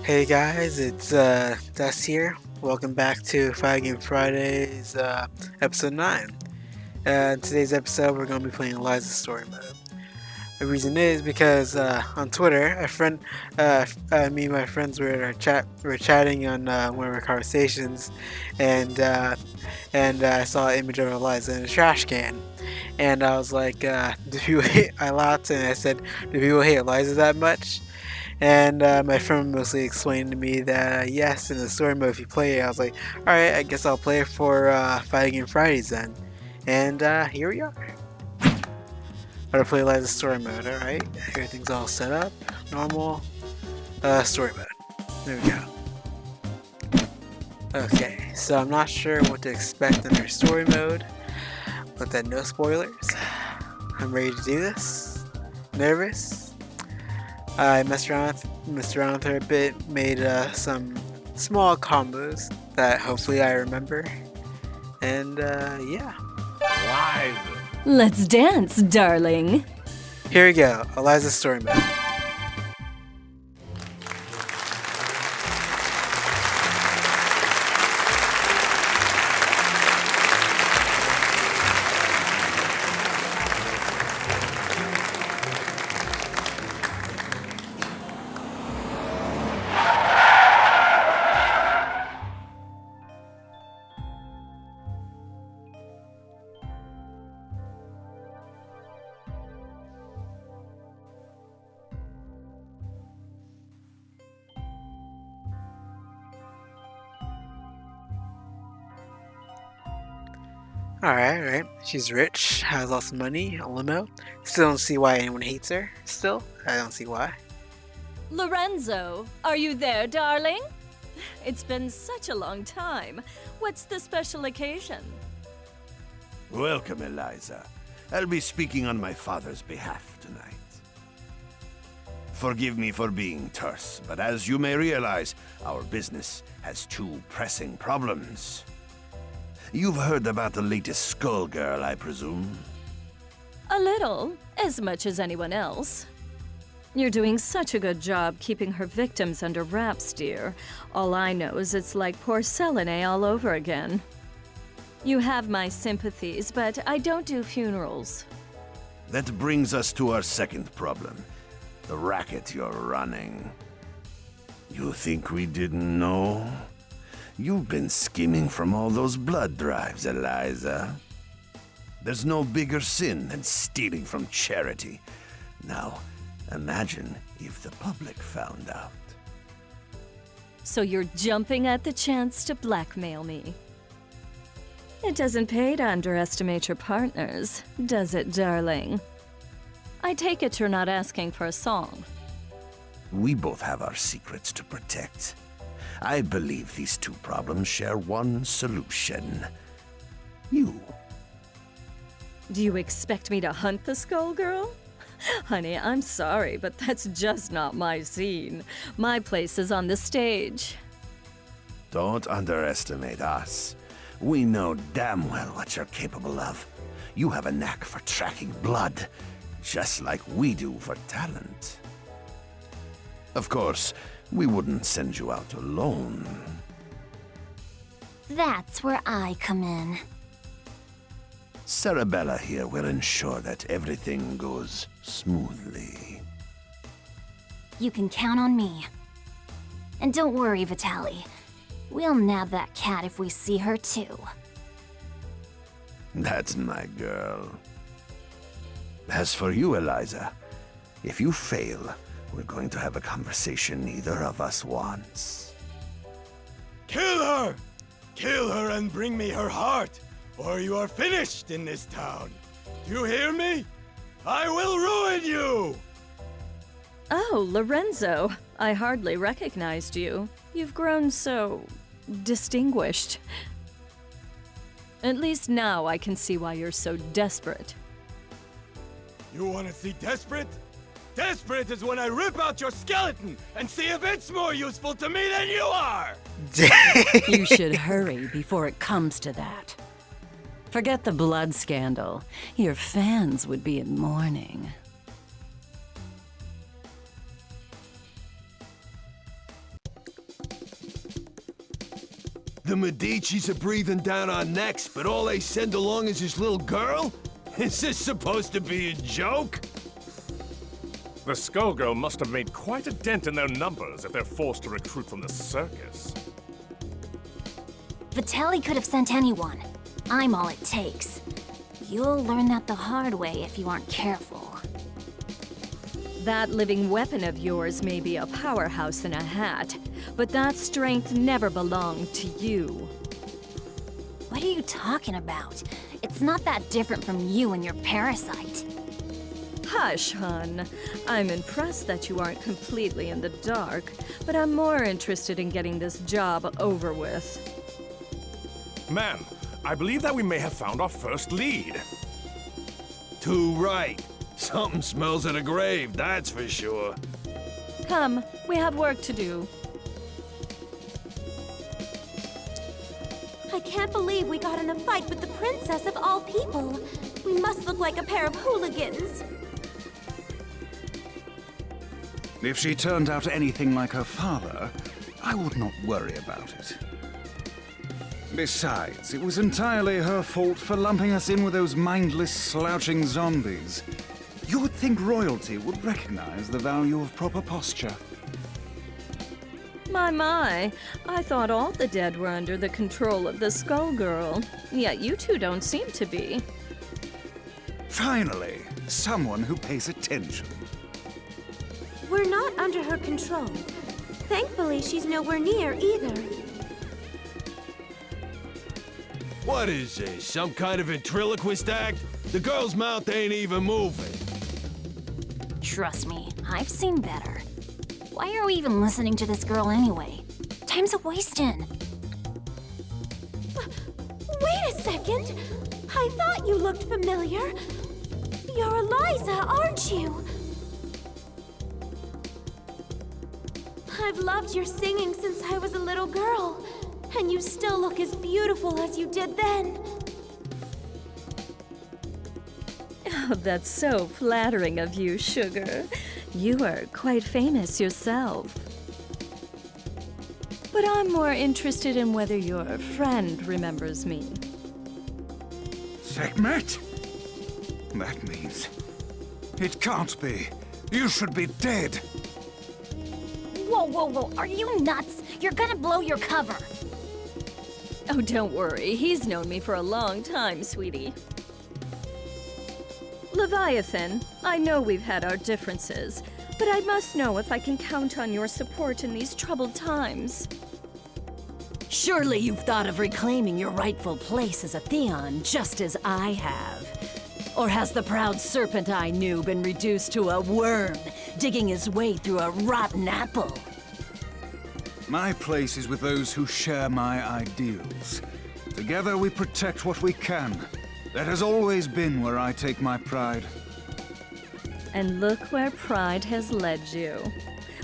Hey guys, it's Dust here. Welcome back to Five Game Fridays, episode 9. In today's episode, we're going to be playing Eliza's story mode. The reason is because on Twitter, me and my friends were chatting on one of our conversations, and I saw an image of Eliza in a trash can, and I was like, "Do people hate?" I laughed and I said, "Do people hate Eliza that much?" And my friend mostly explained to me that yes, in the story mode, if you play it, I was like, alright, I guess I'll play it for Fighting Game Fridays then. And here we are. Gotta play Eliza's story mode, alright? Everything's all set up, normal. Story mode. There we go. Okay, so I'm not sure what to expect under story mode, but then no spoilers. I'm ready to do this. Nervous. I messed around with her a bit, made some small combos that hopefully I remember, and yeah. Live. Let's dance, darling. Here we go, Eliza's story mode. Alright. She's rich, has lots of money, a limo. Still don't see why anyone hates her. Still, I don't see why. Lorenzo, are you there, darling? It's been such a long time. What's the special occasion? Welcome, Eliza. I'll be speaking on my father's behalf tonight. Forgive me for being terse, but as you may realize, our business has two pressing problems. You've heard about the latest Skullgirl, I presume? A little, as much as anyone else. You're doing such a good job keeping her victims under wraps, dear. All I know is it's like porcelain all over again. You have my sympathies, but I don't do funerals. That brings us to our second problem. The racket you're running. You think we didn't know? You've been skimming from all those blood drives, Eliza. There's no bigger sin than stealing from charity. Now, imagine if the public found out. So you're jumping at the chance to blackmail me. It doesn't pay to underestimate your partners, does it, darling? I take it you're not asking for a song. We both have our secrets to protect. I believe these two problems share one solution. You. Do you expect me to hunt the Skullgirl? Honey, I'm sorry, but that's just not my scene. My place is on the stage. Don't underestimate us. We know damn well what you're capable of. You have a knack for tracking blood, just like we do for talent. Of course, we wouldn't send you out alone. That's where I come in. Sarabella here will ensure that everything goes smoothly. You can count on me. And don't worry, Vitali. We'll nab that cat if we see her too. That's my girl. As for you, Eliza, if you fail, we're going to have a conversation neither of us wants. Kill her! Kill her and bring me her heart, or you are finished in this town. Do you hear me? I will ruin you! Oh, Lorenzo, I hardly recognized you. You've grown so distinguished. At least now I can see why you're so desperate. You want to see desperate? Desperate is when I rip out your skeleton and see if it's more useful to me than you are! You should hurry before it comes to that. Forget the blood scandal. Your fans would be in mourning. the Medici's are breathing down our necks, but all they send along is this little girl? Is this supposed to be a joke? The Skullgirl must have made quite a dent in their numbers if they're forced to recruit from the circus. Vitaly could have sent anyone. I'm all it takes. You'll learn that the hard way if you aren't careful. That living weapon of yours may be a powerhouse in a hat, but that strength never belonged to you. What are you talking about? It's not that different from you and your parasite. Hush, hun. I'm impressed that you aren't completely in the dark, but I'm more interested in getting this job over with. Ma'am, I believe that we may have found our first lead. Too right. Something smells of the grave, that's for sure. Come, we have work to do. I can't believe we got in a fight with the princess of all people. We must look like a pair of hooligans. If she turned out anything like her father, I would not worry about it. Besides, it was entirely her fault for lumping us in with those mindless, slouching zombies. You would think royalty would recognize the value of proper posture. My, I thought all the dead were under the control of the Skullgirl, yet you two don't seem to be. Finally, someone who pays attention. We're not under her control. Thankfully, she's nowhere near either. What is this, some kind of ventriloquist act? The girl's mouth ain't even moving. Trust me, I've seen better. Why are we even listening to this girl anyway? Time's a-wasting. Wait a second! I thought you looked familiar. You're Eliza, aren't you? I've loved your singing since I was a little girl, and you still look as beautiful as you did then. Oh, that's so flattering of you, Sugar. You are quite famous yourself. But I'm more interested in whether your friend remembers me. Sekhmet? That means... it can't be. You should be dead. Whoa, are you nuts? You're gonna blow your cover. Oh, don't worry. He's known me for a long time, sweetie. Leviathan, I know we've had our differences, but I must know if I can count on your support in these troubled times. Surely you've thought of reclaiming your rightful place as a Theon, just as I have. Or has the proud serpent I knew been reduced to a worm, digging his way through a rotten apple? My place is with those who share my ideals. Together we protect what we can. That has always been where I take my pride. And look where pride has led you.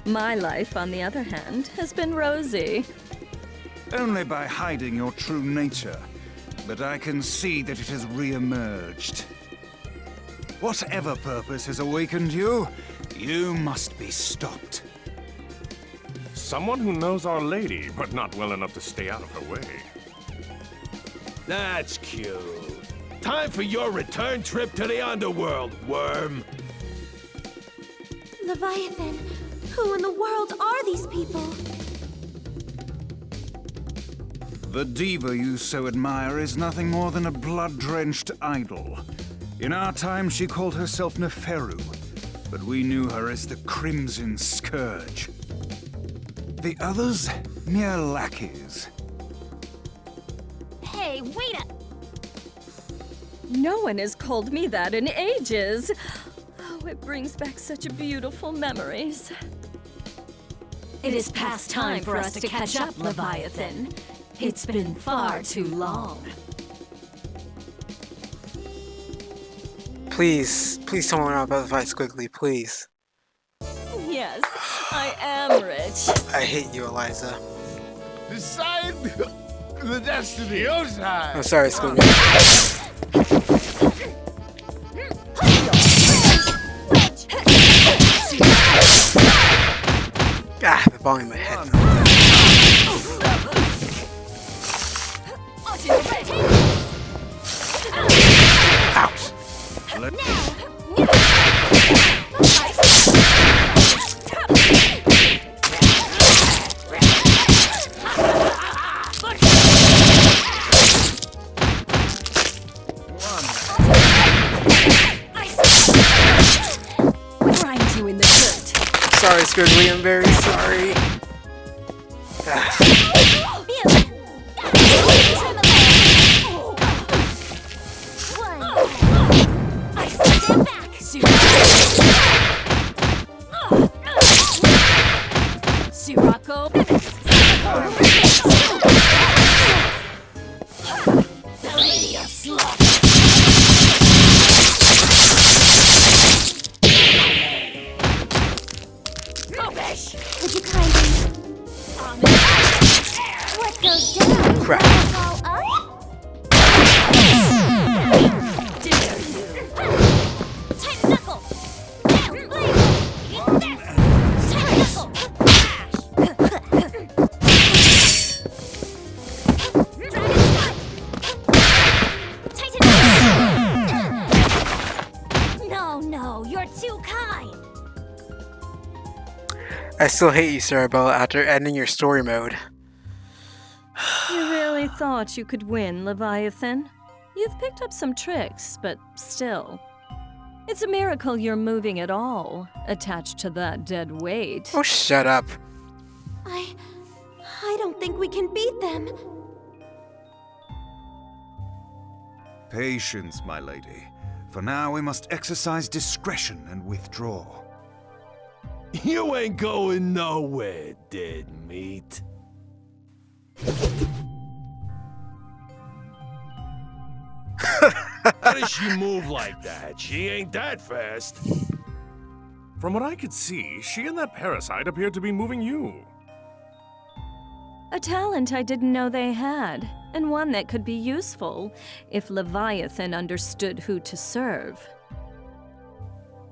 My life, on the other hand, has been rosy. Only by hiding your true nature. But I can see that it has re-emerged. Whatever purpose has awakened you, you must be stopped. Someone who knows Our Lady, but not well enough to stay out of her way. That's cute. Time for your return trip to the underworld, worm. Leviathan, who in the world are these people? The diva you so admire is nothing more than a blood-drenched idol. In our time, she called herself Neferu, but we knew her as the Crimson Scourge. The others, mere lackeys. Hey, wait a... No one has called me that in ages. Oh, it brings back such beautiful memories. It is past time for us to catch up, Leviathan. It's been far too long. Please tell me we're not about to fight quickly, please. Yes, I am rich. I hate you, Eliza. Decide the destiny, Ozai! I'm sorry, Skullgirls. Ah, the ball in my head. Ouch. Grind you in the dirt. Sorry, Squiggly, I'm very sorry. Sirocco. The lady of slaughter. Rubbish. Would you kindly... What goes down? Crap. Fall up? Dare you? Tight knuckle! Now, blade! Eat this! Tight knuckle! Dragon strike! Titan No, you're too kind! I still hate you, Sarabella, after ending your story mode. You really thought you could win, Leviathan? You've picked up some tricks, but still. It's a miracle you're moving at all, attached to that dead weight. Oh, shut up. I don't think we can beat them. Patience, my lady. For now, we must exercise discretion and withdraw. You ain't going nowhere, dead meat. How does she move like that? She ain't that fast. From what I could see, she and that parasite appeared to be moving you. A talent I didn't know they had, and one that could be useful if Leviathan understood who to serve.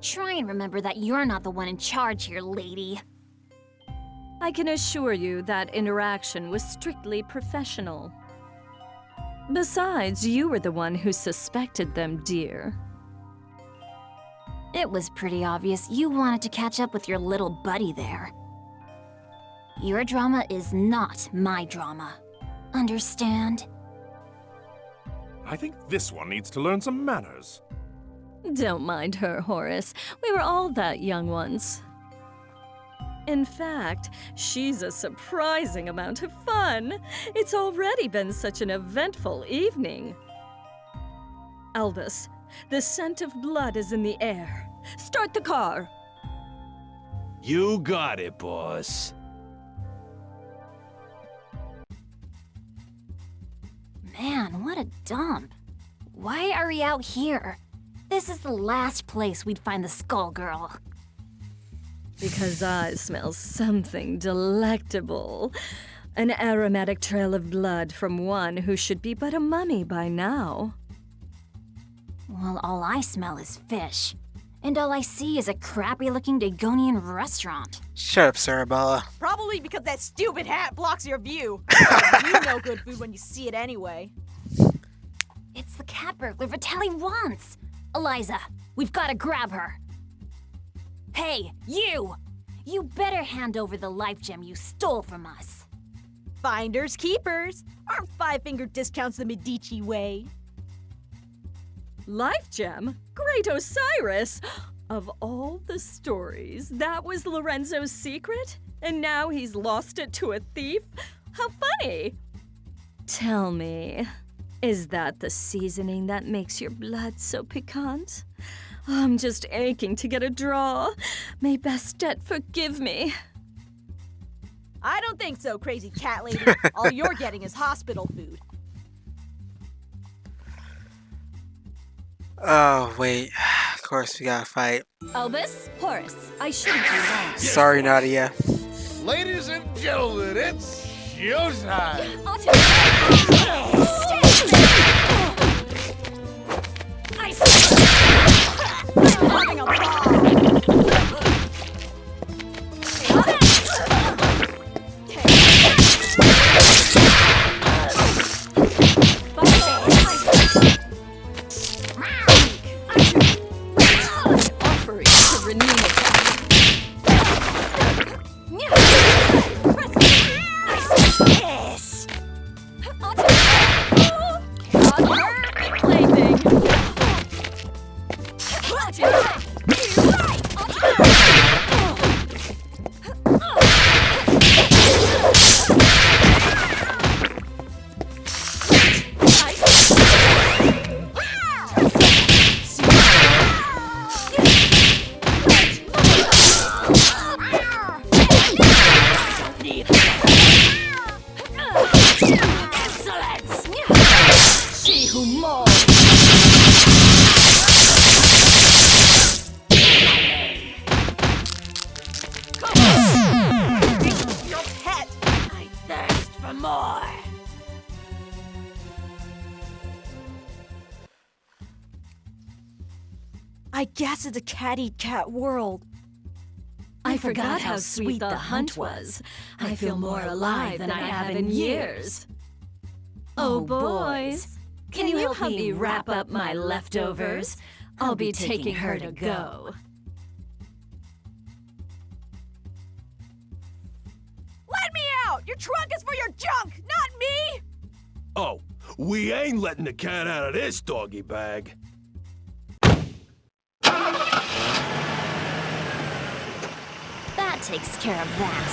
Try and remember that you're not the one in charge here, lady. I can assure you that interaction was strictly professional. Besides, you were the one who suspected them, dear. It was pretty obvious you wanted to catch up with your little buddy there. Your drama is not my drama. Understand? I think this one needs to learn some manners. Don't mind her, Horace. We were all that young once. In fact, she's a surprising amount of fun. It's already been such an eventful evening. Albus, the scent of blood is in the air. Start the car. You got it, boss. Man, what a dump. Why are we out here? This is the last place we'd find the Skullgirl. Because I smell something delectable. An aromatic trail of blood from one who should be but a mummy by now. Well, all I smell is fish. And all I see is a crappy-looking Dagonian restaurant. Shut up, Sarabella. Probably because that stupid hat blocks your view. You know good food when you see it anyway. It's the cat burglar Vitaly wants. Eliza, we've got to grab her. Hey, you! You better hand over the life gem you stole from us. Finders keepers. Our 5-finger discounts the Medici way. Life gem? Great Osiris! Of all the stories, that was Lorenzo's secret? And now he's lost it to a thief? How funny! Tell me, is that the seasoning that makes your blood so piquant? I'm just aching to get a draw. May Bastet forgive me. I don't think so, crazy cat lady. All you're getting is hospital food. Oh, wait. Of course we gotta fight. Albus, Horace, I shouldn't be wrong. Sorry, Nadia. Ladies and gentlemen, it's showtime. I'm having a ball. I guess it's a cat-eat-cat world. I forgot how sweet the hunt was. I feel more alive than I have in years. Oh, boys. Can you help me wrap up my leftovers? I'll be taking her to go. Let me out! Your trunk is for your junk, not me! Oh, we ain't letting the cat out of this doggy bag. That takes care of that.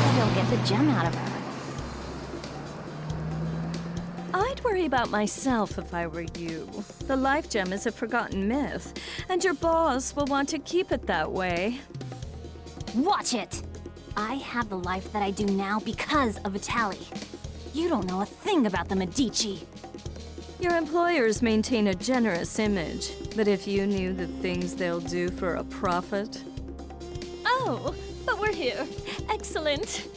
Maybe I'll get the gem out of her. I'd worry about myself if I were you. The life gem is a forgotten myth, and your boss will want to keep it that way. Watch it! I have the life that I do now because of Vitaly. You don't know a thing about the Medici. Your employers maintain a generous image, but if you knew the things they'll do for a profit... Oh, but we're here. Excellent.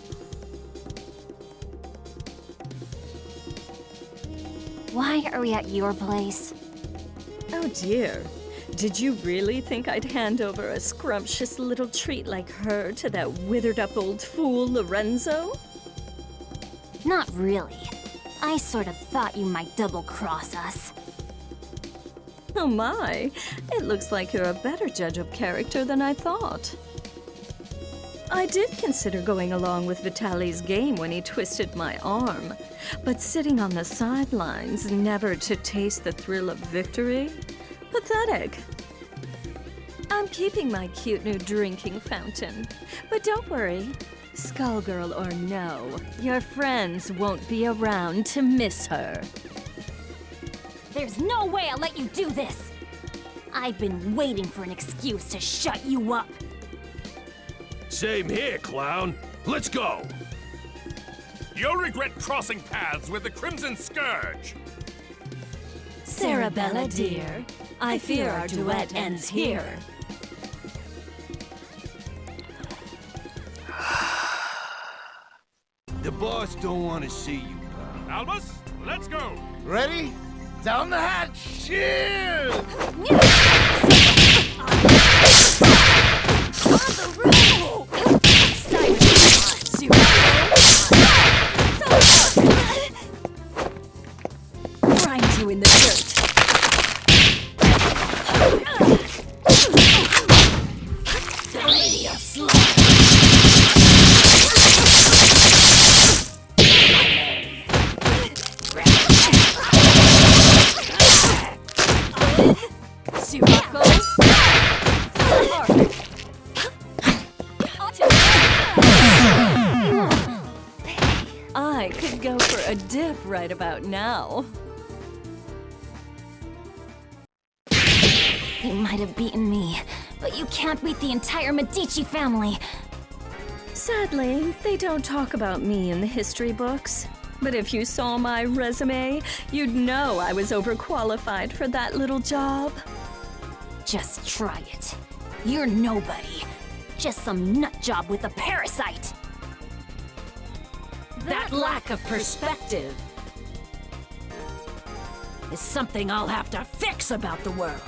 Why are we at your place? Oh dear. Did you really think I'd hand over a scrumptious little treat like her to that withered-up old fool, Lorenzo? Not really. I sort of thought you might double-cross us. Oh my, it looks like you're a better judge of character than I thought. I did consider going along with Vitaly's game when he twisted my arm, but sitting on the sidelines, never to taste the thrill of victory? Pathetic. I'm keeping my cute new drinking fountain, but don't worry. Skullgirl or no, your friends won't be around to miss her. There's no way I'll let you do this! I've been waiting for an excuse to shut you up. Same here, clown. Let's go. You'll regret crossing paths with the Crimson Scourge. Sarabella, dear, I fear our duet ends here. The boss don't want to see you, pal. Albus, let's go. Ready? Down the hatch! Cheers! Grind you in the dirt. I could go for a dip right about now. They might have beaten me, but you can't beat the entire Medici family. Sadly, they don't talk about me in the history books. But if you saw my resume, you'd know I was overqualified for that little job. Just try it. You're nobody. Just some nut job with a parasite. That lack of perspective is something I'll have to fix about the world.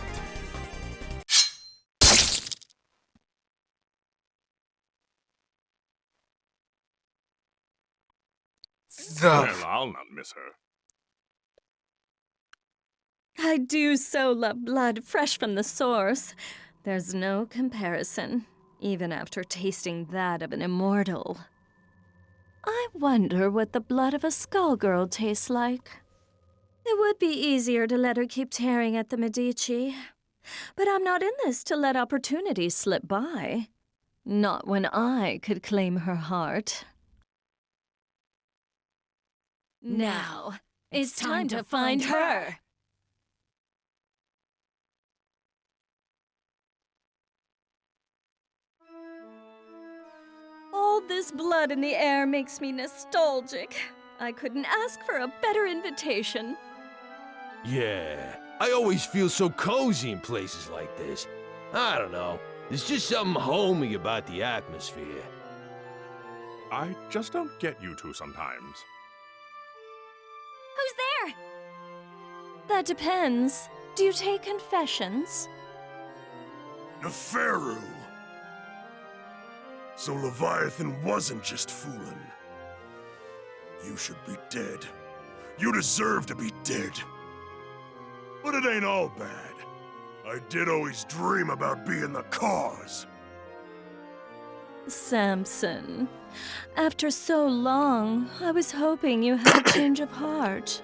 Well, I'll not miss her. I do so love blood fresh from the source. There's no comparison, even after tasting that of an immortal. I wonder what the blood of a Skullgirl tastes like. It would be easier to let her keep tearing at the Medici. But I'm not in this to let opportunities slip by. Not when I could claim her heart. Now, it's time to find her! All this blood in the air makes me nostalgic. I couldn't ask for a better invitation. Yeah, I always feel so cozy in places like this. I don't know. There's just something homey about the atmosphere. I just don't get you two sometimes. Who's there? That depends. Do you take confessions? Neferu! So Leviathan wasn't just fooling. You should be dead. You deserve to be dead. But it ain't all bad. I did always dream about being the cause. Samson, after so long, I was hoping you had a change of heart.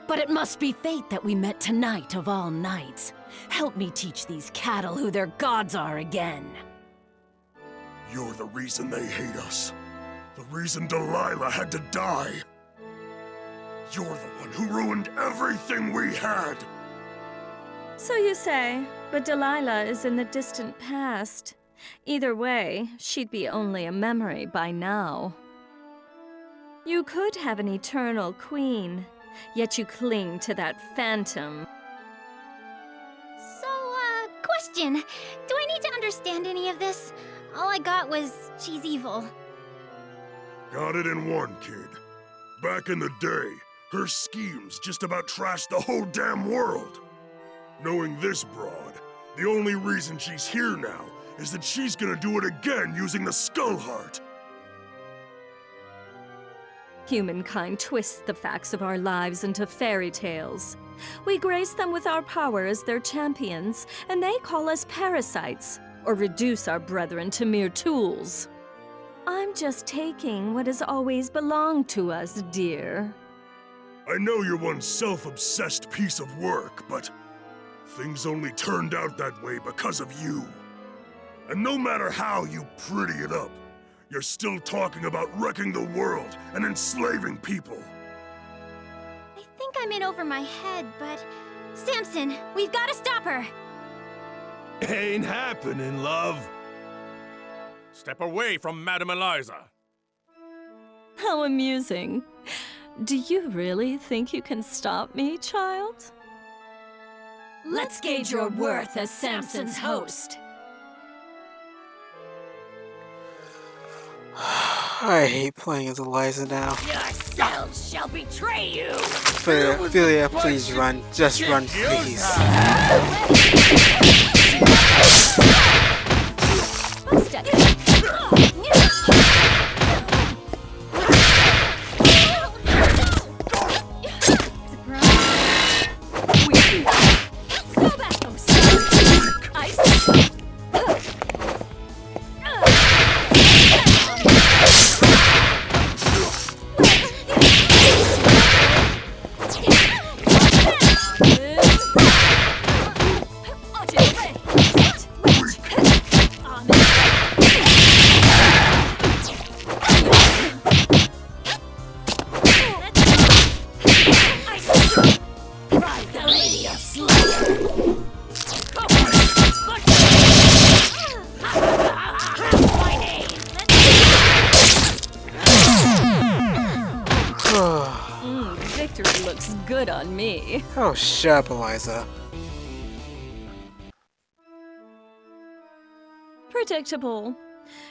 But it must be fate that we met tonight of all nights. Help me teach these cattle who their gods are again. You're the reason they hate us. The reason Delilah had to die. You're the one who ruined everything we had. So you say, but Delilah is in the distant past. Either way, she'd be only a memory by now. You could have an eternal queen, yet you cling to that phantom. So, question. Do I need to understand any of this? All I got was she's evil. Got it in one, kid. Back in the day, her schemes just about trashed the whole damn world. Knowing this broad, the only reason she's here now is that she's gonna do it again using the Skull Heart. Humankind twists the facts of our lives into fairy tales. We grace them with our power as their champions, and they call us parasites, or reduce our brethren to mere tools. I'm just taking what has always belonged to us, dear. I know you're one self-obsessed piece of work, but things only turned out that way because of you. And no matter how you pretty it up, you're still talking about wrecking the world and enslaving people. I think I'm in over my head, but... Samson, we've got to stop her! Ain't happening, love. Step away from Madame Eliza. How amusing. Do you really think you can stop me, child? Let's gauge your worth as Samson's host. I hate playing as Eliza now. Your cells shall betray you! Ophelia, please run. Just run, please. Victory looks good on me. Oh, shut up, Eliza. Predictable.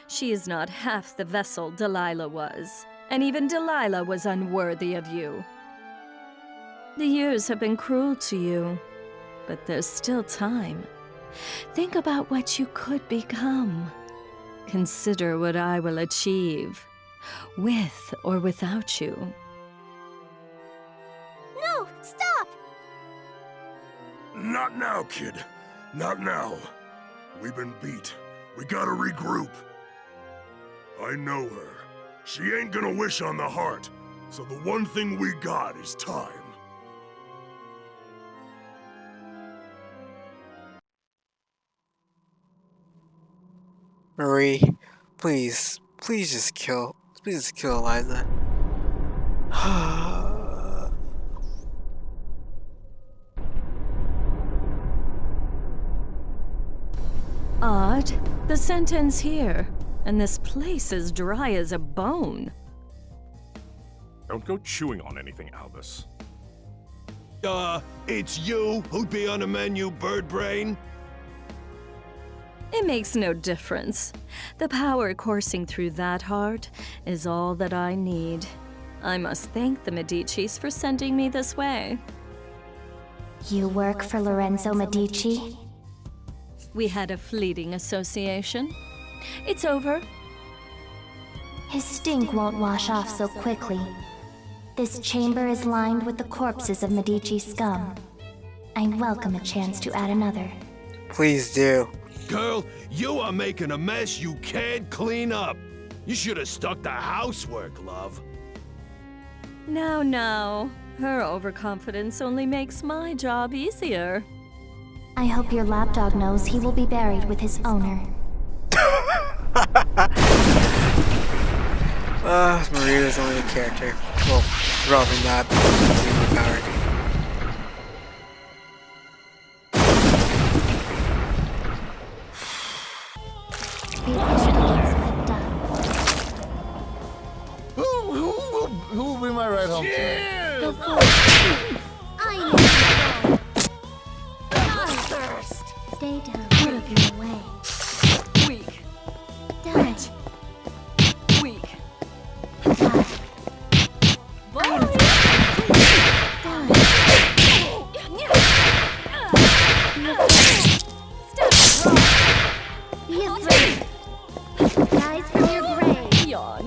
She is not half the vessel Delilah was, and even Delilah was unworthy of you. The years have been cruel to you, but there's still time. Think about what you could become. Consider what I will achieve, with or without you. No, stop! Not now, kid. Not now. We've been beat. We gotta regroup. I know her. She ain't gonna wish on the heart, so the one thing we got is time. Marie, please just kill Eliza. Odd. The scent ends here, and this place is dry as a bone. Don't go chewing on anything, Albus. It's you who'd be on the menu, bird brain? It makes no difference. The power coursing through that heart is all that I need. I must thank the Medicis for sending me this way. You work for Lorenzo Medici? We had a fleeting association. It's over. His stink won't wash off so quickly. This chamber is lined with the corpses of Medici scum. I welcome a chance to add another. Please do. Girl, you are making a mess you can't clean up. You should have stuck to housework, love. Now. Her overconfidence only makes my job easier. I hope your lapdog knows he will be buried with his owner. Maria's only a character. Well, probably not. She's overpowered. Who will be my ride home? Go for it. I know. First. Stay down. Out of your way. Weak. Die. Weak. Die. Be afraid. Rise from your grave. Yawn.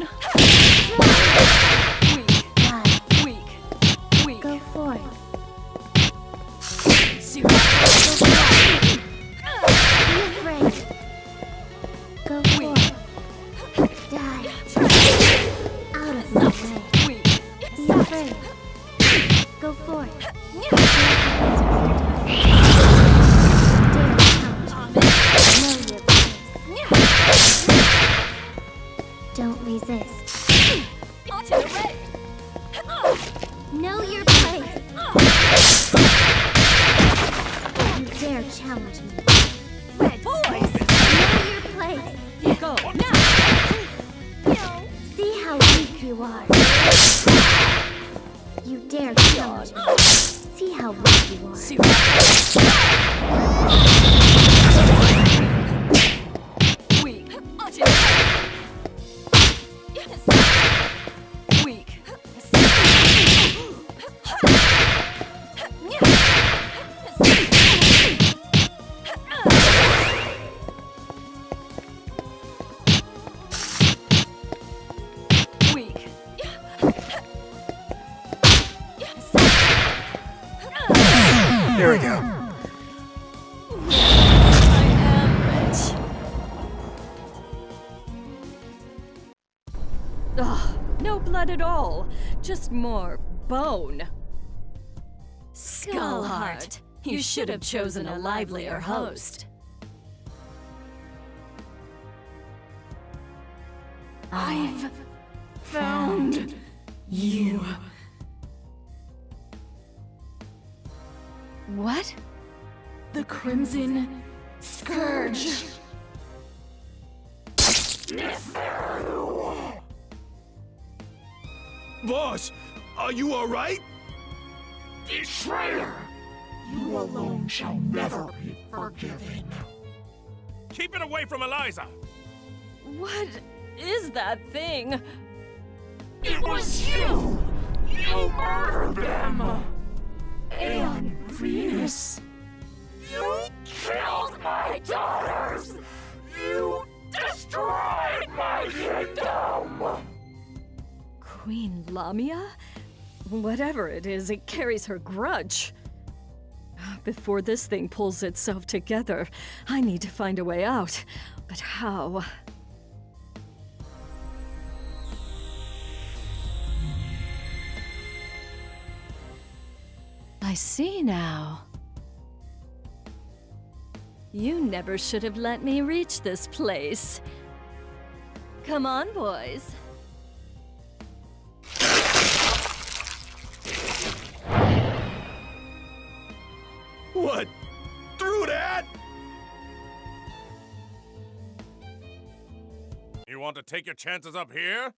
Die. Weak. Go for it. See Be afraid. Go for it. Die. Out of my way. Weak. Be afraid. Go for it. Don't resist. Know your place. You dare challenge me. Red boys. Know your place. Go now. See how weak you are. You dare challenge me. See how weak you are. See weak. Weak. Weak. There we go. I am rich. Ugh, no blood at all. Just more bone. Skullheart, you should have chosen a livelier host. I've found you. What? The Crimson Scourge. Boss, are you alright? Betrayer! You alone shall never be forgiven. Keep it away from Eliza! What is that thing? It was you! You murdered them! And Venus! You killed my daughters! You destroyed my kingdom! Queen Lamia? Whatever it is, it carries her grudge. Before this thing pulls itself together, I need to find a way out. But how? I see now. You never should have let me reach this place. Come on, boys. What? Through that? You want to take your chances up here?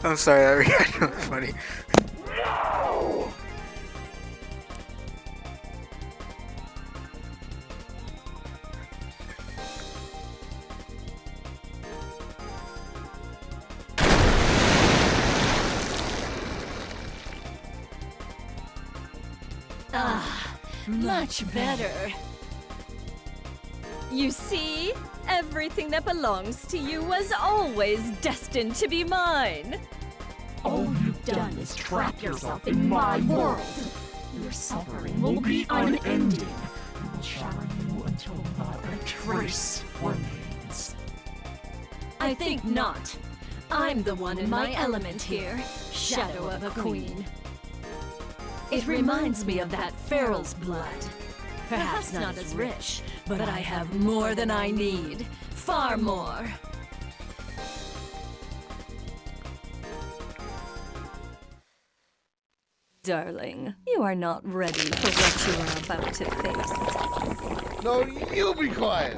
I'm sorry, that reaction was funny. No! Much better. You see? Everything that belongs to you was always destined to be mine. All you've done is trap yourself in my world. Your suffering will be unending. I will shower you until not a trace remains. I think not. I'm the one in my element here, shadow of a queen. It reminds me of that feral's blood. Perhaps not as rich, but I have more than I need. Far more. Darling, you are not ready for what you are about to face. No, you be quiet.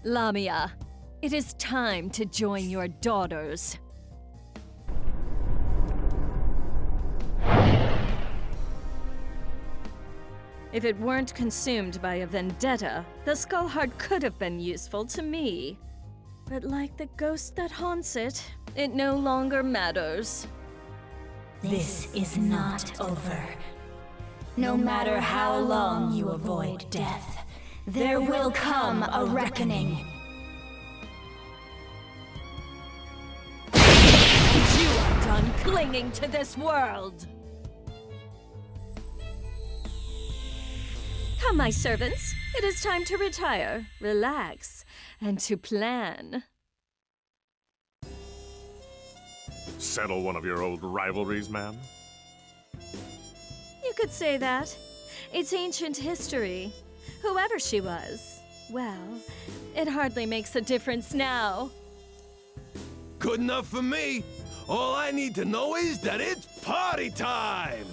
Lamia, it is time to join your daughters. If it weren't consumed by a vendetta, the Skullheart could have been useful to me. But like the ghost that haunts it, it no longer matters. This is not over. No matter how long you avoid death, there will come a reckoning. You are done clinging to this world! Come, my servants. It is time to retire, relax, and to plan. Settle one of your old rivalries, ma'am? You could say that. It's ancient history. Whoever she was, well, it hardly makes a difference now. Good enough for me. All I need to know is that it's party time!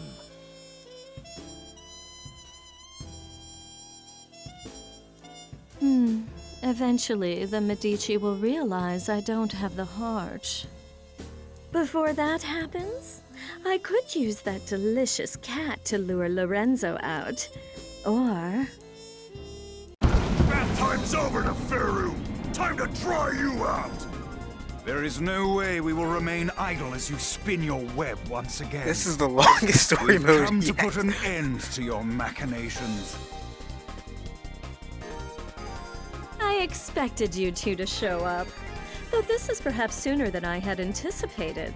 Eventually, the Medici will realize I don't have the heart. Before that happens, I could use that delicious cat to lure Lorenzo out. Or... Bath time's over, Neferu! Time to try you out! There is no way we will remain idle as you spin your web once again. This is the longest story We've mode come to yet. put an end to your machinations. I expected you two to show up. Though this is perhaps sooner than I had anticipated.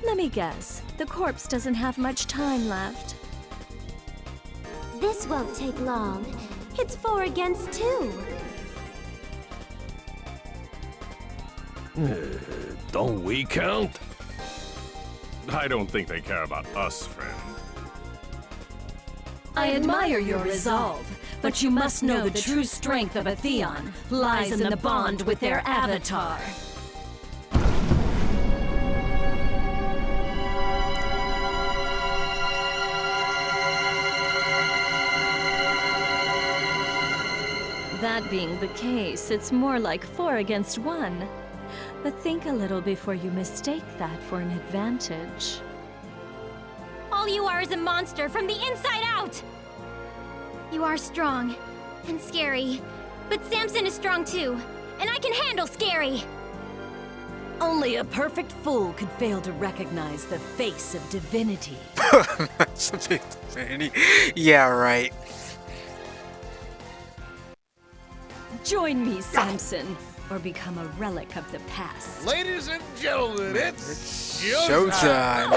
Let me guess, the corpse doesn't have much time left. This won't take long. It's 4 against 2. Don't we count? I don't think they care about us, friend. I admire your resolve, but you must know the true strength of a Theon lies in the bond with their avatar. That being the case, it's more like 4 against 1. But think a little before you mistake that for an advantage. All you are is a monster from the inside out! You are strong and scary, but Samson is strong too, and I can handle scary. Only a perfect fool could fail to recognize the face of divinity. Yeah, right. Join me, Samson, or become a relic of the past. Ladies and gentlemen, it's Showtime.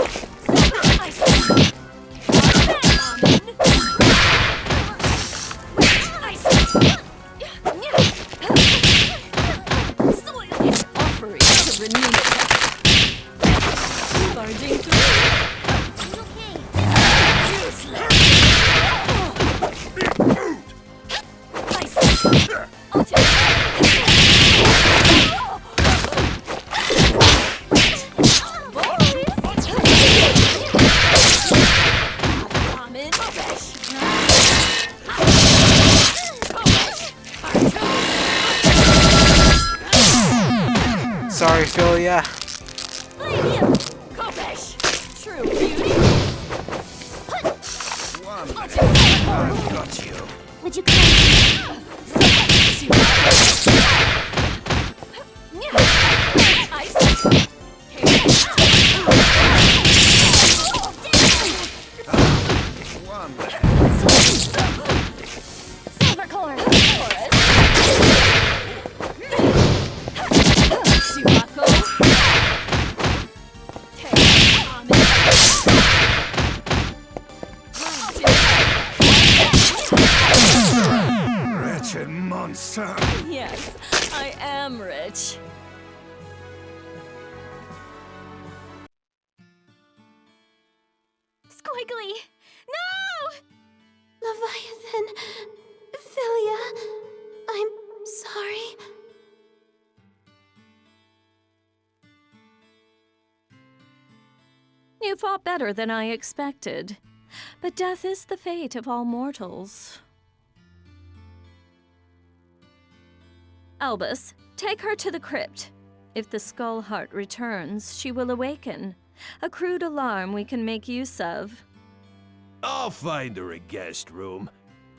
Offering to renew it. Barging through. Sorry, Philia. True beauty. I've got you. Would you come? Silver core. Wretched monster. Yes, I am rich. Squiggly! No! Leviathan, Philia, I'm sorry. You fought better than I expected. But death is the fate of all mortals. Albus, take her to the crypt. If the Skull Heart returns, she will awaken. A crude alarm we can make use of. I'll find her a guest room.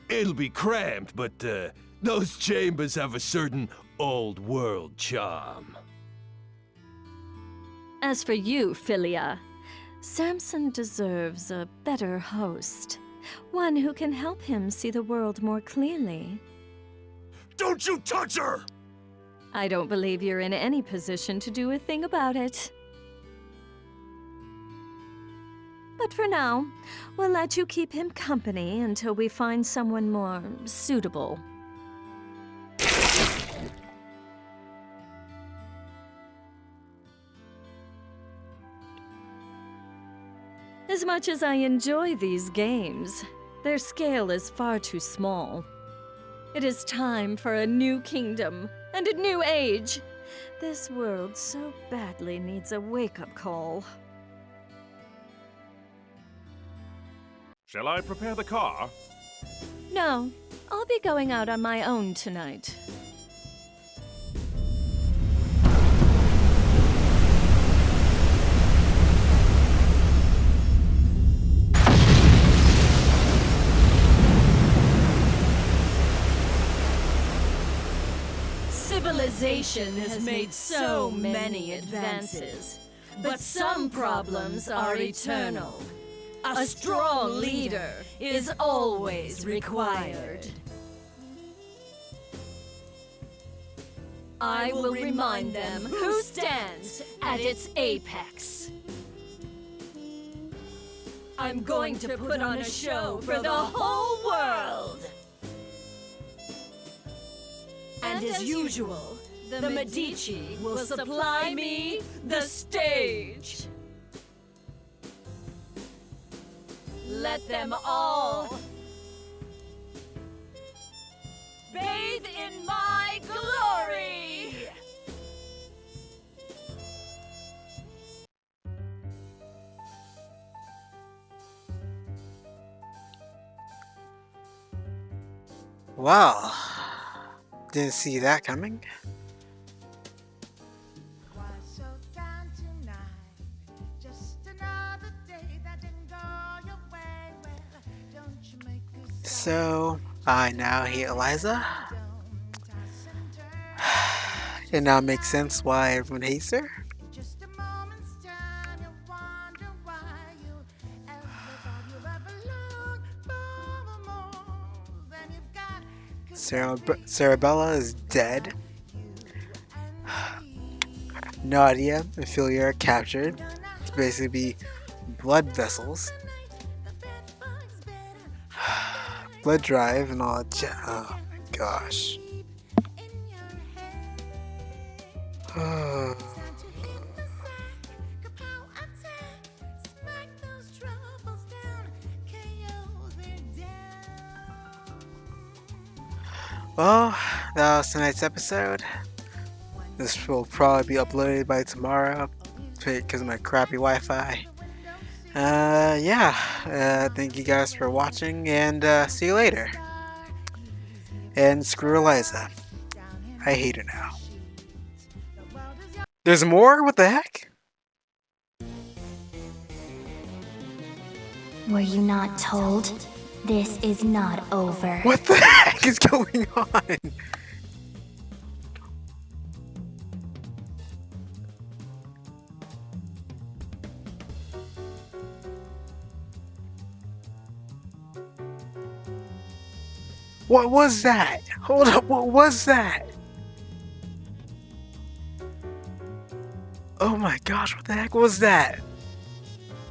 It'll be cramped, but those chambers have a certain old world charm. As for you, Philia, Samson deserves a better host. One who can help him see the world more clearly. Don't you touch her! I don't believe you're in any position to do a thing about it. But for now, we'll let you keep him company until we find someone more suitable. As much as I enjoy these games, their scale is far too small. It is time for a new kingdom and a new age. This world so badly needs a wake-up call. Shall I prepare the car? No, I'll be going out on my own tonight. Civilization has made so many advances, but some problems are eternal. A strong leader is always required. I will remind them who stands at its apex. I'm going to put on a show for the whole world. And as usual, the Medici will supply me the stage. Let them all bathe in my glory! Wow. Didn't see that coming. So, I now hate Eliza. It now makes sense why everyone hates her. Cerebella is dead. Nadia and Philia are captured to basically be blood vessels. Blood drive and all that. gosh. Well, that was tonight's episode. This will probably be uploaded by tomorrow because of my crappy Wi-Fi. Yeah. Thank you guys for watching, and see you later. And screw Eliza. I hate her now. There's more? What the heck? Were you not told? This is not over. What the heck is going on? What was that? Hold up, what was that? Oh my gosh, what the heck was that?